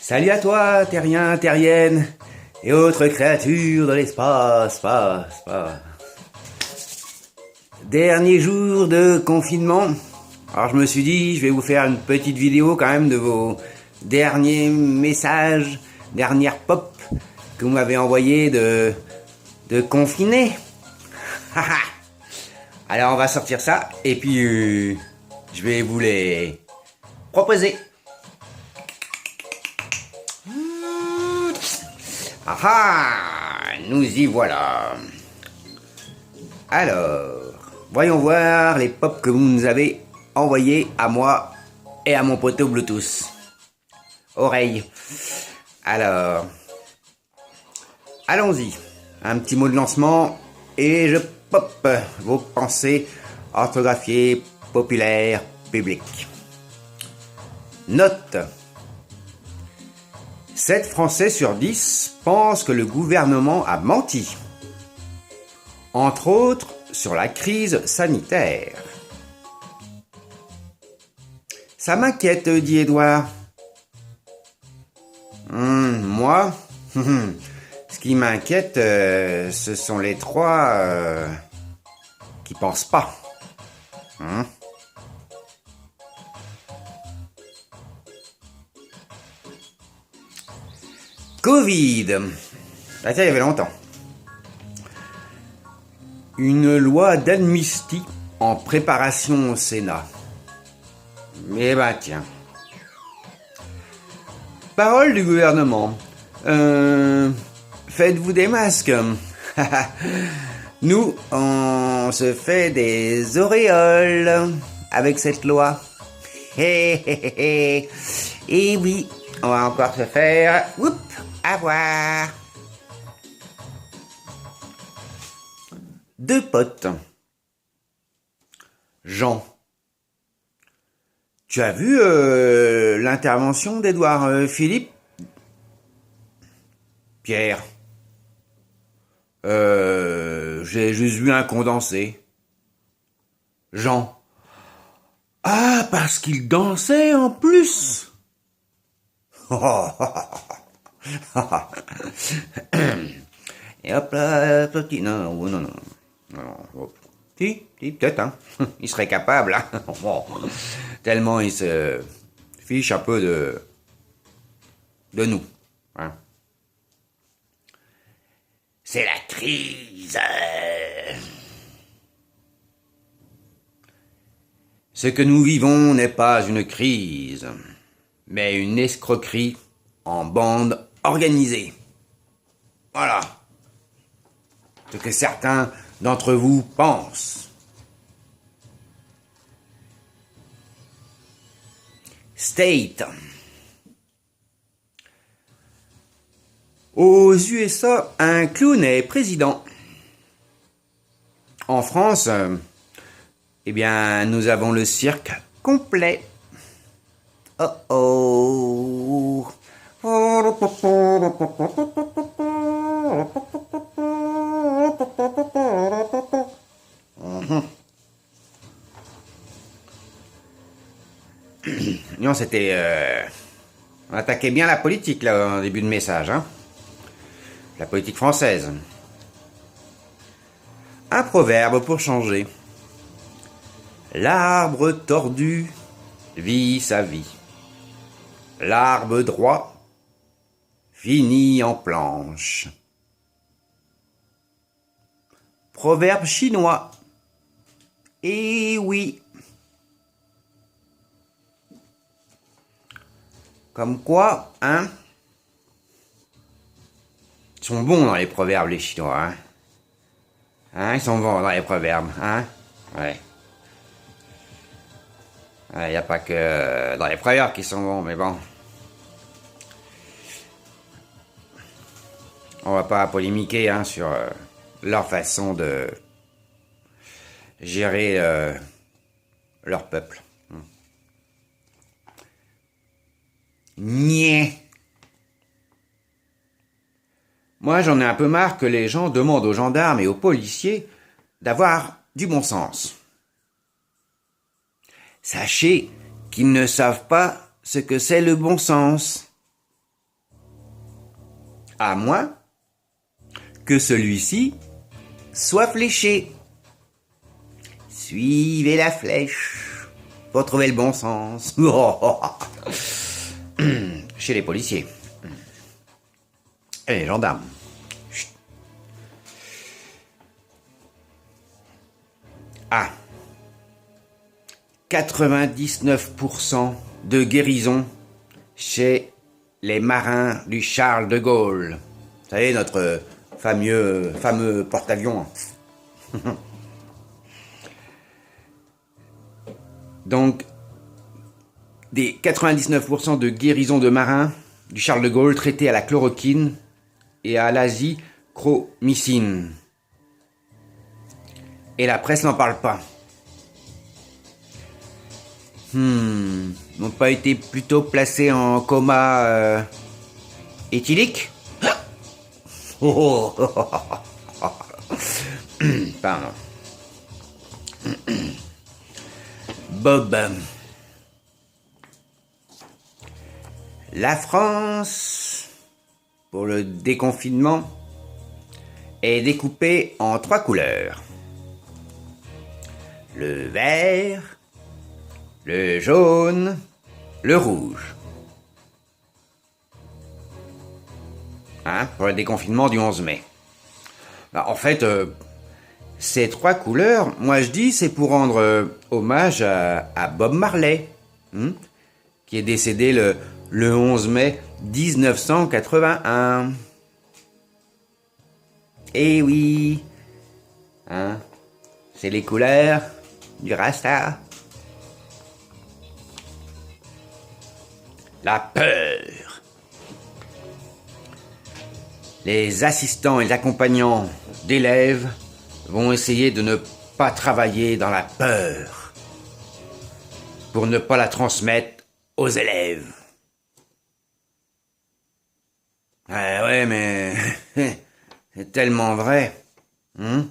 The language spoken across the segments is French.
Salut à toi, terrien, terrienne, et autres créatures de l'espace, Dernier jour de confinement. Alors je me suis dit, je vais vous faire une petite vidéo quand même de vos derniers messages, dernières pop que vous m'avez envoyé de confinés. Alors on va sortir ça, et puis je vais vous les proposer. Nous y voilà. Alors, voyons voir les pops que vous nous avez envoyés à moi et à mon poteau Bluetooth. Oreille. Alors, allons-y. Un petit mot de lancement et je pop vos pensées orthographiées, populaires, publiques. Note. 7 Français sur 10 pensent que le gouvernement a menti. Entre autres, sur la crise sanitaire. Ça m'inquiète, dit Édouard. Moi, ce qui m'inquiète, ce sont les 3 qui pensent pas. Covid. Ah tiens, il y avait longtemps. Une loi d'amnistie en préparation au Sénat. Eh ben tiens. Parole du gouvernement. Faites-vous des masques. Nous, on se fait des auréoles avec cette loi. Et oui, on va encore se faire avoir. 2 potes. Jean. Tu as vu l'intervention d'Édouard Philippe? Pierre. J'ai juste vu un condensé. Jean. Ah, parce qu'il dansait en plus. Et hop là, petit, non. Si, peut-être, hein. Il serait capable, hein. Bon, tellement il se fiche un peu de nous, hein. C'est la crise. Ce que nous vivons n'est pas une crise, mais une escroquerie en bande organisée. Voilà. Ce que certains d'entre vous pensent. State. Aux USA, un clown est président. En France, eh bien, nous avons le cirque complet. Oh. Non, c'était... on attaquait bien la politique, là, en début de message, hein. La politique française. Un proverbe pour changer. L'arbre tordu vit sa vie. L'arbre droit finit en planche. Proverbe chinois. Eh oui. Comme quoi, hein? Ils sont bons dans les proverbes, les Chinois, hein? Ils sont bons dans les proverbes, hein? Ouais. Il n'y a pas que dans les proverbes qui sont bons, mais bon. On va pas polémiquer, hein, sur leur façon de gérer leur peuple. Niais. Moi, j'en ai un peu marre que les gens demandent aux gendarmes et aux policiers d'avoir du bon sens. Sachez qu'ils ne savent pas ce que c'est le bon sens. À moins que celui-ci soit fléché. Suivez la flèche pour trouver le bon sens. Chez les policiers. Et les gendarmes. Chut. Ah. 99% de guérison chez les marins du Charles de Gaulle. Vous savez, notre fameux porte-avions. Donc, des 99% de guérison de marins du Charles de Gaulle traités à la chloroquine et à l'azithromycine. Et la presse n'en parle pas. N'ont pas été plutôt placés en coma éthylique? Pardon. Bob. La France, pour le déconfinement, est découpée en 3 couleurs. Le vert, le jaune, le rouge. Pour le déconfinement du 11 mai. En fait, ces 3 couleurs, moi je dis, c'est pour rendre hommage à Bob Marley, qui est décédé le 11 mai 1981. Eh oui, c'est les couleurs du Rasta. La peur. Les assistants et les accompagnants d'élèves vont essayer de ne pas travailler dans la peur pour ne pas la transmettre aux élèves. Ouais, mais c'est tellement vrai. Ils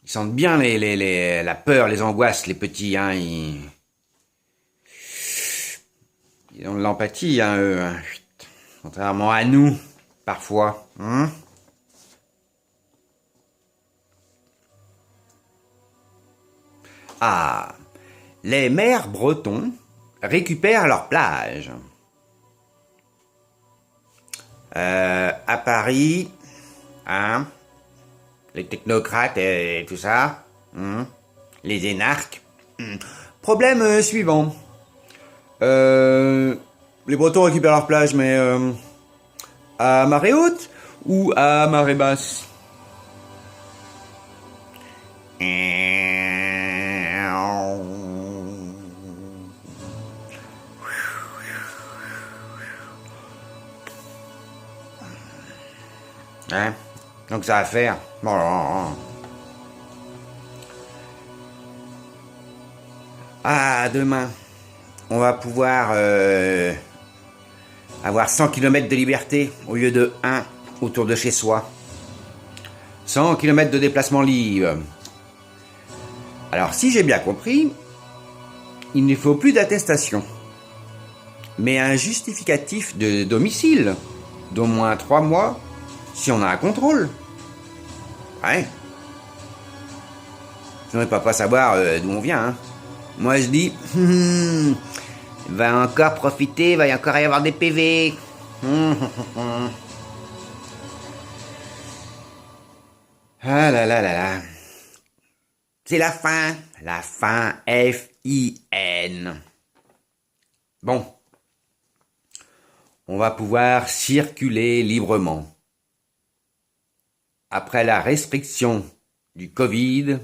sentent bien la peur, les angoisses, les petits. Ils ont de l'empathie, eux. Contrairement à nous, parfois. Ah, les maires bretons récupèrent leur plage. À Paris, les technocrates et tout ça, les énarques. Problème suivant. Les Bretons récupèrent leur plage, mais à marée haute ou à marée basse? Donc ça va faire. Demain, on va pouvoir avoir 100 km de liberté au lieu de 1 autour de chez soi. 100 km de déplacement libre. Alors, si j'ai bien compris, il ne faut plus d'attestation, mais un justificatif de domicile d'au moins 3 mois si on a un contrôle. Ouais. Je ne pas savoir d'où on vient. Moi, je dis, va encore profiter, va y encore y avoir des PV. Ah là là là là. C'est la fin F-I-N. Bon. On va pouvoir circuler librement. Après la restriction du Covid,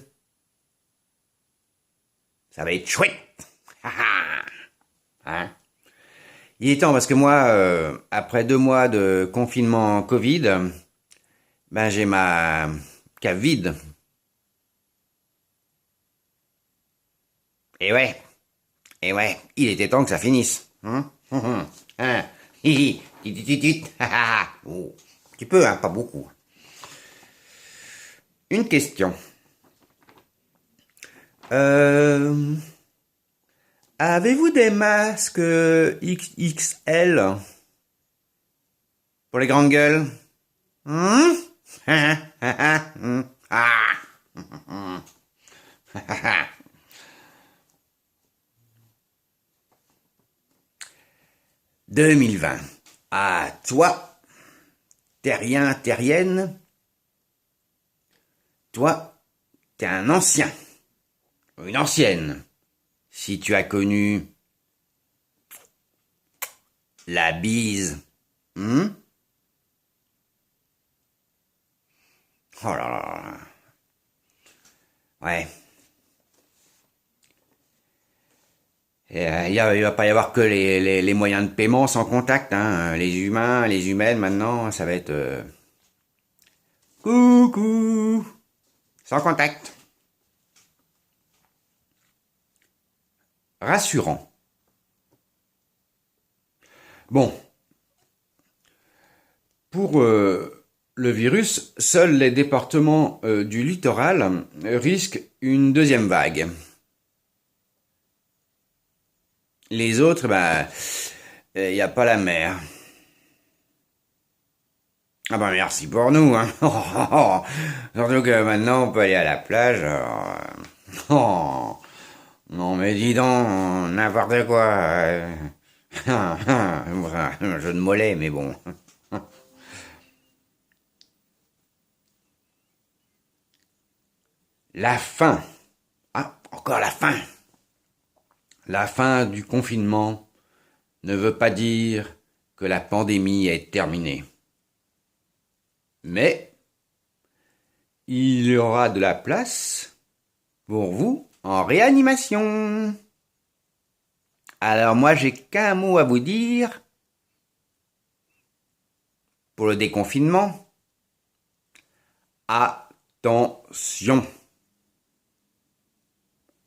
ça va être chouette. Il est temps parce que moi, après 2 mois de confinement Covid, j'ai ma cave vide. Et ouais, il était temps que ça finisse. Oh, tu peux, pas beaucoup. Une question. Avez-vous des masques XXL? Pour les grandes gueules. Hum? Ah. 2020. Ah, toi, terrien, terrienne, toi, t'es un ancien, une ancienne. Si tu as connu la bise, oh là là, ouais. Il va pas y avoir que les moyens de paiement sans contact, hein. Les humains, les humaines, maintenant, ça va être... coucou, sans contact. Rassurant. Bon. Pour le virus, seuls les départements du littoral risquent une deuxième vague. Les autres, il n'y a pas la mer. Ah bah merci pour nous, hein. Surtout que maintenant on peut aller à la plage. Non mais dis donc, n'importe quoi. Un jeu de mollet, mais bon. La fin. Ah, encore la fin. La fin du confinement ne veut pas dire que la pandémie est terminée. Mais il y aura de la place pour vous en réanimation. Alors moi j'ai qu'un mot à vous dire pour le déconfinement. Attention.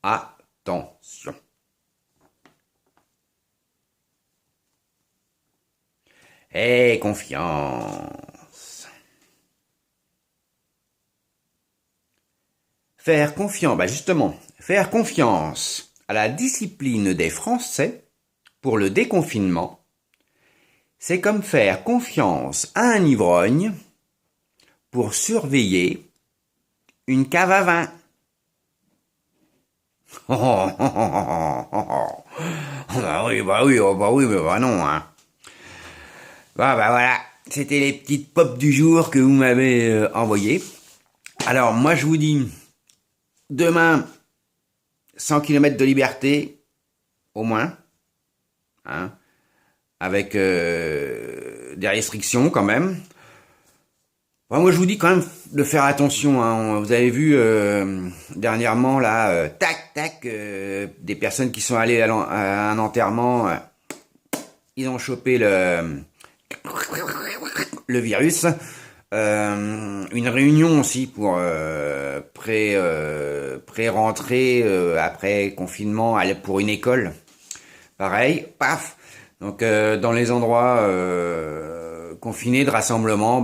Attention. Et confiance. Faire confiance, justement, faire confiance à la discipline des Français pour le déconfinement, c'est comme faire confiance à un ivrogne pour surveiller une cave à vin. Oui, mais non, hein. Voilà, c'était les petites pop du jour que vous m'avez envoyées. Alors, moi, je vous dis, demain, 100 km de liberté, au moins, hein, avec des restrictions quand même. Moi, je vous dis quand même de faire attention, hein. Vous avez vu dernièrement, là, des personnes qui sont allées à un enterrement, ils ont chopé le virus. Une réunion aussi pour pré-rentrée après confinement pour une école. Pareil, paf. Donc dans les endroits confinés de rassemblement,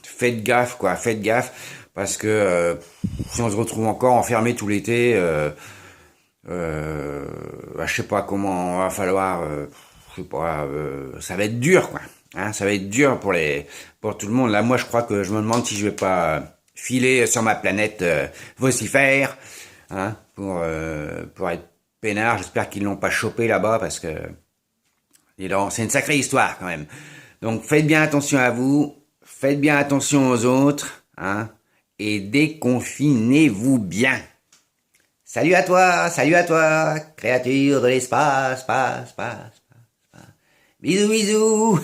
faites gaffe faites gaffe parce que si on se retrouve encore enfermé tout l'été, je sais pas comment va falloir, ça va être dur quoi. Hein, ça va être dur pour tout le monde. Là, moi, je crois que je me demande si je vais pas filer sur ma planète vocifère, hein, pour être peinard. J'espère qu'ils l'ont pas chopé là-bas parce que c'est une sacrée histoire quand même. Donc, faites bien attention à vous, faites bien attention aux autres, hein, et déconfinez-vous bien. Salut à toi, créature de l'espace, passe. Bisous, bisous.